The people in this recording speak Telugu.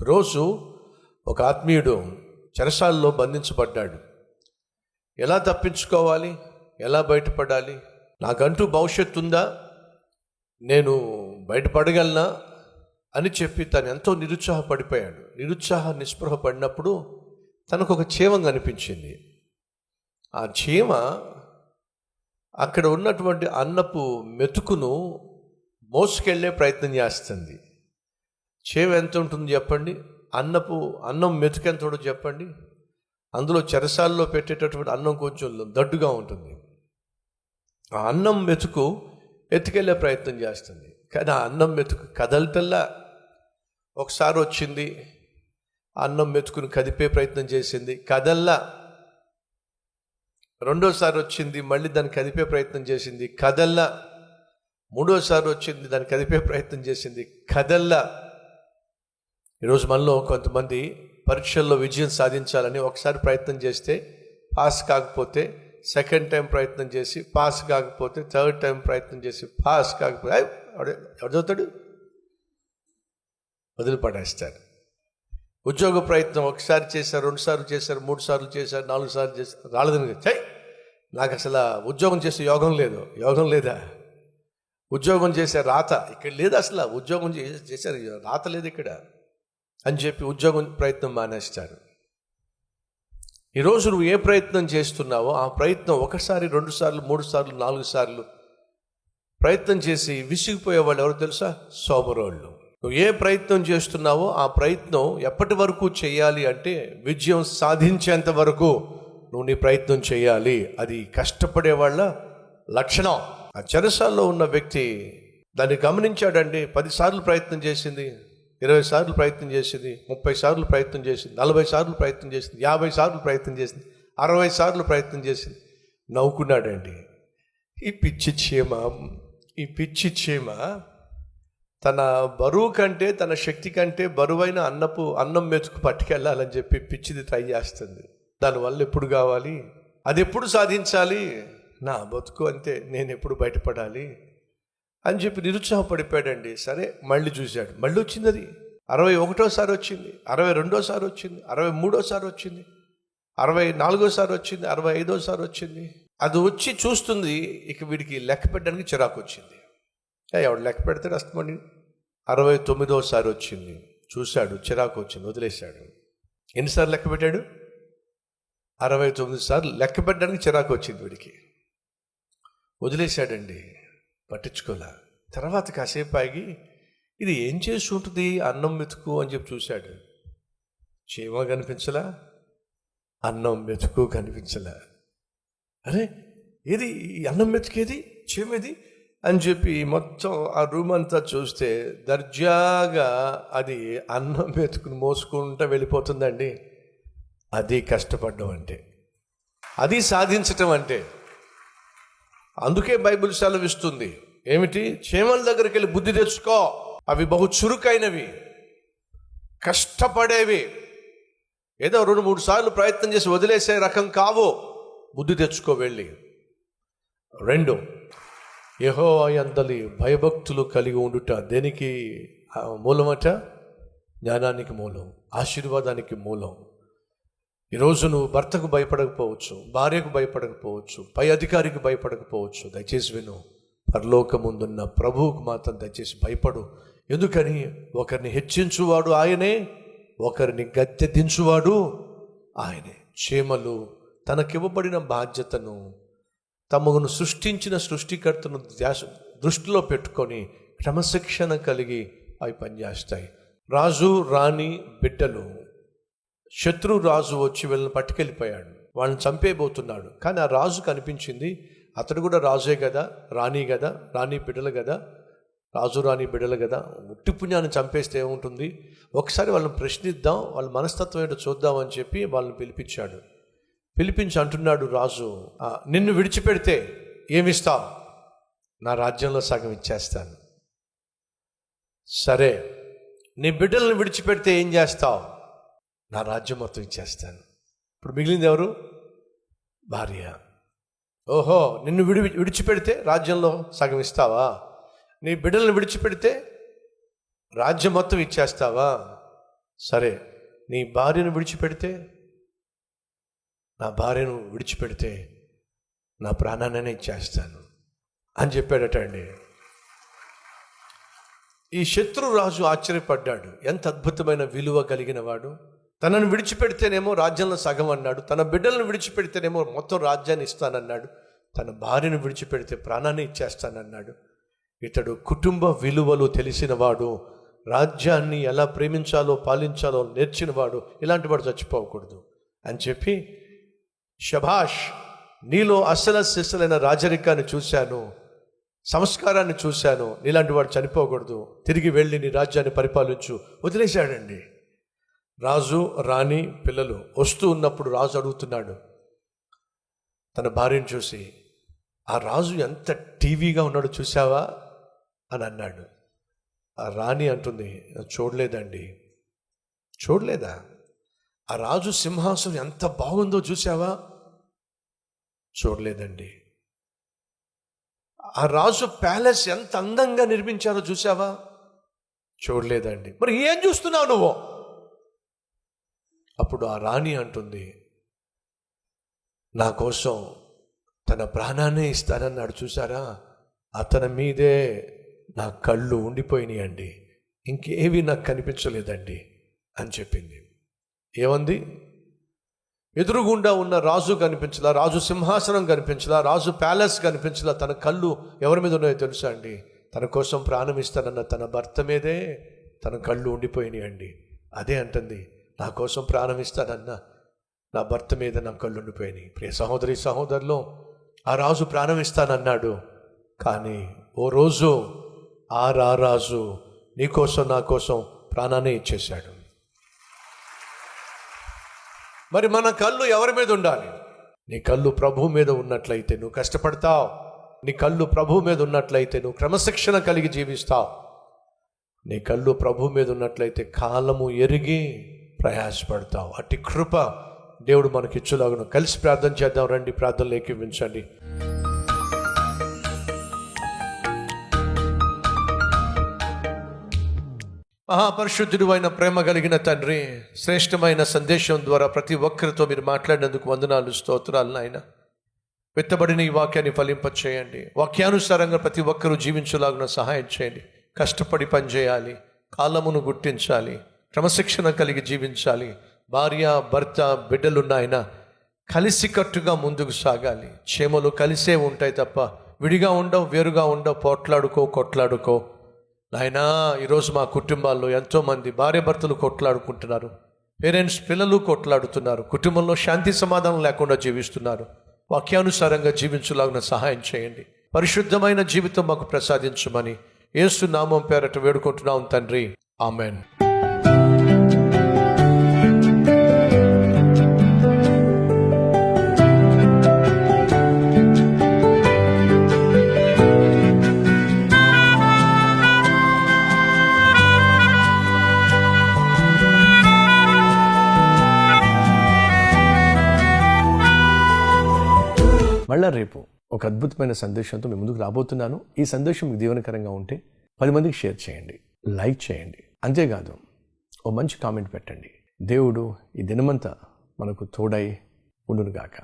ఒకరోజు ఒక ఆత్మీయుడు చెరసాలలో బంధించబడ్డాడు. ఎలా తప్పించుకోవాలి, ఎలా బయటపడాలి, నాకంటూ భవిష్యత్తు ఉందా, నేను బయటపడగలనా అని చెప్పి తను ఎంతో నిరుత్సాహపడిపోయాడు. నిస్పృహ పడినప్పుడు తనకు ఒక చీమ కనిపించింది. ఆ చీమ అక్కడ ఉన్నటువంటి అన్నపు మెతుకును మోసుకెళ్ళే ప్రయత్నం చేస్తుంది. చీమ ఎంత ఉంటుంది చెప్పండి, అన్నం మెతుకు ఎంత ఉండదు చెప్పండి. అందులో చెరసాల్లో పెట్టేటటువంటి అన్నం కొంచెం దడ్డుగా ఉంటుంది. ఆ అన్నం మెతుకు ఎత్తుకెళ్ళే ప్రయత్నం చేస్తుంది, కానీ ఆ అన్నం మెతుకు కదలటల్లా. ఒకసారి వచ్చింది, అన్నం మెతుకుని కదిపే ప్రయత్నం చేసింది, కదల్లా. రెండోసారి వచ్చింది, మళ్ళీ దాన్ని కదిపే ప్రయత్నం చేసింది, కదల్లా. మూడోసారి వచ్చింది, దాన్ని కదిపే ప్రయత్నం చేసింది, కదల్లా. ఈరోజు మనలో కొంతమంది పరీక్షల్లో విజయం సాధించాలని ఒకసారి ప్రయత్నం చేస్తే పాస్ కాకపోతే, సెకండ్ టైం ప్రయత్నం చేసి పాస్ కాకపోతే, థర్డ్ టైం ప్రయత్నం చేసి పాస్ కాకపోతే ఎవడు చదువుతాడు, వదిలిపడేస్తారు. ఉద్యోగ ప్రయత్నం ఒకసారి చేశారు, 2 సార్లు చేశారు, 3 సార్లు చేశారు, 4 సార్లు చేశారు, రాలేదని నాకు అసలు ఉద్యోగం చేసే యోగం లేదా, ఉద్యోగం చేసే రాత ఇక్కడ లేదు, అసలు ఉద్యోగం చేశారు రాత లేదు ఇక్కడ అని చెప్పి ఉద్యోగం ప్రయత్నం మానేస్తారు. ఈరోజు నువ్వు ఏ ప్రయత్నం చేస్తున్నావో ఆ ప్రయత్నం 1 సారి, 2 సార్లు, 3 సార్లు, 4 సార్లు ప్రయత్నం చేసి విసిగిపోయే వాళ్ళు ఎవరు తెలుసా? సోమరోళ్ళు. నువ్వు ఏ ప్రయత్నం చేస్తున్నావో ఆ ప్రయత్నం ఎప్పటి వరకు చేయాలి అంటే విజయం సాధించేంత వరకు నువ్వు నీ ప్రయత్నం చేయాలి. అది కష్టపడే వాళ్ళ లక్షణం. ఆ చెరసాల్లో ఉన్న వ్యక్తి దాన్ని గమనించాడండి. 10 సార్లు ప్రయత్నం చేసింది, 20 సార్లు ప్రయత్నం చేసింది, 30 సార్లు ప్రయత్నం చేసింది, 40 సార్లు ప్రయత్నం చేసింది, 50 సార్లు ప్రయత్నం చేసింది, 60 సార్లు ప్రయత్నం చేసింది. నవ్వుకున్నాడండి. ఈ పిచ్చి చీమ తన బరువు కంటే, తన శక్తి కంటే బరువైన అన్నం మెతుకు పట్టుకెళ్ళాలని చెప్పి పిచ్చిది ట్రై చేస్తుంది. దానివల్ల ఎప్పుడు కావాలి, అది ఎప్పుడు సాధించాలి, నా బతుకు అంతే, నేను ఎప్పుడు బయటపడాలి అని చెప్పి నిరుత్సాహపడిపోయాడండి. సరే మళ్ళీ చూశాడు, మళ్ళీ వచ్చింది. అది 61సారి వచ్చింది, 62సారి వచ్చింది, 63సారి వచ్చింది, 64సారి వచ్చింది, 65సారి వచ్చింది. అది వచ్చి చూస్తుంది. ఇక వీడికి లెక్క పెట్టడానికి చిరాకు వచ్చింది. ఎవడు లెక్క పెడతాడు అస్తమని. 69సారి వచ్చింది, చూశాడు, చిరాకు వచ్చింది, వదిలేశాడు. ఎన్నిసార్లు లెక్క పెట్టాడు? 69 సార్లు లెక్క పెట్టడానికి చిరాకు వచ్చింది వీడికి, వదిలేశాడండి, పట్టించుకోలే. తర్వాత కాసేపు ఆగి ఇది ఏం చేసి ఉంటుంది అన్నం మెతుకు అని చెప్పి చూశాడు. చీమ కనిపించలా, అన్నం మెతుకు కనిపించలా. అరే ఏది అన్నం మెతుకేది, చీమేది అని చెప్పి మొత్తం ఆ రూమ్ అంతా చూస్తే దర్జాగా అది అన్నం మెతుకుని మోసుకుంటూ వెళ్ళిపోతుందండి. అది కష్టపడడం అంటే, అది సాధించటం అంటే. అందుకే బైబిల్ సెలవిస్తుంది ఏమిటి? చీమల దగ్గరికి వెళ్ళి బుద్ధి తెచ్చుకో, అవి బహు చురుకైనవి, కష్టపడేవి. ఏదో 2-3 సార్లు ప్రయత్నం చేసి వదిలేసే రకం కావు. బుద్ధి తెచ్చుకో వెళ్ళి. 2, యెహోవా యందలి భయభక్తులు కలిగి ఉండుట దేనికి మూలమట? జ్ఞానానికి మూలం, ఆశీర్వాదానికి మూలం. ఈరోజు నువ్వు భర్తకు భయపడకపోవచ్చు, భార్యకు భయపడకపోవచ్చు, పై అధికారికి భయపడకపోవచ్చు. దయచేసి విను, పరలోకముందున్న ప్రభువుకు మాత్రం దయచేసి భయపడు. ఎందుకని? ఒకరిని హెచ్చించువాడు ఆయనే, ఒకరిని గద్దె దించువాడు ఆయనే. చీమలు తనకివ్వబడిన బాధ్యతను, తమను సృష్టించిన సృష్టికర్తను దృష్టిలో పెట్టుకొని క్రమశిక్షణ కలిగి అవి పనిచేస్తాయి. రాజు రాణి బిడ్డలు, శత్రు రాజు వచ్చి వీళ్ళని పట్టుకెళ్ళిపోయాడు, వాళ్ళని చంపేయబోతున్నాడు. కానీ ఆ రాజు కనిపించింది, అతడు కూడా రాజే కదా, రాణి కదా, రాణి బిడ్డలు కదా, రాజు రాణి బిడ్డలు కదా, ఉట్టి పుణ్యాన్ని చంపేస్తే ఏముంటుంది, ఒకసారి వాళ్ళని ప్రశ్నిద్దాం, వాళ్ళ మనస్తత్వం ఏంటో చూద్దామని చెప్పి వాళ్ళని పిలిపించి అంటున్నాడు రాజు, నిన్ను విడిచిపెడితే ఏమిస్తావు? నా రాజ్యంలో సగం ఇచ్చేస్తాను. సరే, నీ బిడ్డలను విడిచిపెడితే ఏం చేస్తావు? నా రాజ్యం మొత్తం ఇచ్చేస్తాను. ఇప్పుడు మిగిలింది ఎవరు? భార్య. ఓహో, నిన్ను విడిచిపెడితే రాజ్యంలో సగం ఇస్తావా? నీ బిడ్డలను విడిచిపెడితే రాజ్యం మొత్తం ఇచ్చేస్తావా? సరే, నీ భార్యను విడిచిపెడితే, నా భార్యను విడిచిపెడితే నా ప్రాణాన్ని ఇచ్చేస్తాను అని చెప్పాడట అండి. ఈ శత్రురాజు ఆశ్చర్యపడ్డాడు. ఎంత అద్భుతమైన విలువ కలిగిన వాడు. తనను విడిచిపెడితేనేమో రాజ్యంలో సగం అన్నాడు, తన బిడ్డలను విడిచిపెడితేనేమో మొత్తం రాజ్యాన్ని ఇస్తానన్నాడు, తన భార్యను విడిచిపెడితే ప్రాణాన్ని ఇచ్చేస్తానన్నాడు. ఇతడు కుటుంబ విలువలు తెలిసినవాడు, రాజ్యాన్ని ఎలా ప్రేమించాలో పాలించాలో నేర్చినవాడు. ఇలాంటి వాడు చచ్చిపోకూడదు అని చెప్పి, శభాష్, నీలో అసలు సిసలైన రాజరికాన్ని చూశాను, సంస్కారాన్ని చూశాను, నీలాంటి వాడు చనిపోకూడదు, తిరిగి వెళ్ళి నీ రాజ్యాన్ని పరిపాలించు వదిలేశాడండి. రాజు రాణి పిల్లలు వస్తూ ఉన్నప్పుడు రాజు అడుగుతున్నాడు తన భార్యను చూసి, ఆ రాజు ఎంత టీవీగా ఉన్నాడో చూసావా అని అన్నాడు. ఆ రాణి అంటుంది, చూడలేదండి. చూడలేదా? ఆ రాజు సింహాసనం ఎంత బాగుందో చూసావా? చూడలేదండి. ఆ రాజు ప్యాలెస్ ఎంత అందంగా నిర్మించారో చూసావా? చూడలేదండి. మరి ఏం చూస్తున్నావు నువ్వు? అప్పుడు ఆ రాణి అంటుంది, నా కోసం తన ప్రాణాన్ని ఇస్తానన్నాడు చూసారా, అతని మీదే నా కళ్ళు ఉండిపోయినాయి అండి, ఇంకేవి నాకు కనిపించలేదండి అని చెప్పింది. ఏమంది? ఎదురుగుండా ఉన్న రాజు కనిపించలా, రాజు సింహాసనం కనిపించలా, రాజు ప్యాలెస్ కనిపించలా, తన కళ్ళు ఎవరి మీద ఉన్నాయో తెలుసా అండి? తన కోసం ప్రాణం ఇస్తానన్న తన భర్త మీదే తన కళ్ళు ఉండిపోయినాయి అండి. అదే అంటుంది, నా కోసం ప్రాణం ఇస్తానన్న నా భర్త మీద నా కళ్ళు ఉండిపోయినాయి. ప్రియ సహోదరి సహోదరులు, ఆ రాజు ప్రాణం ఇస్తానన్నాడు, కానీ ఓ రోజు ఆ రాజు నీ కోసం నా కోసం ప్రాణాన్ని ఇచ్చేశాడు. మరి మన కళ్ళు ఎవరి మీద ఉండాలి? నీ కళ్ళు ప్రభువు మీద ఉన్నట్లయితే నువ్వు కష్టపడతావు. నీ కళ్ళు ప్రభువు మీద ఉన్నట్లయితే నువ్వు క్రమశిక్షణ కలిగి జీవిస్తావు. నీ కళ్ళు ప్రభువు మీద ఉన్నట్లయితే కాలము ఎరిగి ప్రయాసపడతావు. అట్టి కృప దేవుడు మనకిచ్చులాగును. కలిసి ప్రార్థన చేద్దాం రండి. ప్రార్థనలు ఏకీవించండి. మహాపరిశుద్ధుడు అయిన ప్రేమ కలిగిన తండ్రి, శ్రేష్టమైన సందేశం ద్వారా ప్రతి ఒక్కరితో మీరు మాట్లాడినందుకు వందనాలు, స్తోత్రాలు నాయన. విత్తబడిన ఈ వాక్యాన్ని ఫలింపచేయండి. వాక్యానుసారంగా ప్రతి ఒక్కరూ జీవించలాగున సహాయం చేయండి. కష్టపడి పనిచేయాలి, కాలమును గుర్తించాలి, క్రమశిక్షణ కలిగి జీవించాలి. భార్య భర్త బిడ్డలున్నాయన కలిసికట్టుగా ముందుకు సాగాలి. క్షేమలు కలిసే ఉంటాయి తప్ప విడిగా ఉండవు, వేరుగా ఉండవు. పోట్లాడుకో, కొట్లాడుకో నాయనా. ఈరోజు మా కుటుంబాల్లో ఎంతోమంది భార్య భర్తలు కొట్లాడుకుంటున్నారు, పేరెంట్స్ పిల్లలు కొట్లాడుతున్నారు, కుటుంబంలో శాంతి సమాధానం లేకుండా జీవిస్తున్నారు. వాక్యానుసారంగా జీవించులాగున సహాయం చేయండి. పరిశుద్ధమైన జీవితం మాకు ప్రసాదించమని యేసు నామం పేరట వేడుకుంటున్నాం తండ్రి, ఆమెన్. మళ్ళా రేపు ఒక అద్భుతమైన సందేశంతో మీ ముందుకు రాబోతున్నాను. ఈ సందేశం మీకు దీవెనకరంగా ఉంటే 10 మందికి షేర్ చేయండి, లైక్ చేయండి. అంతేకాదు ఓ మంచి కామెంట్ పెట్టండి. దేవుడు ఈ దినమంతా మనకు తోడై ఉండునుగాక.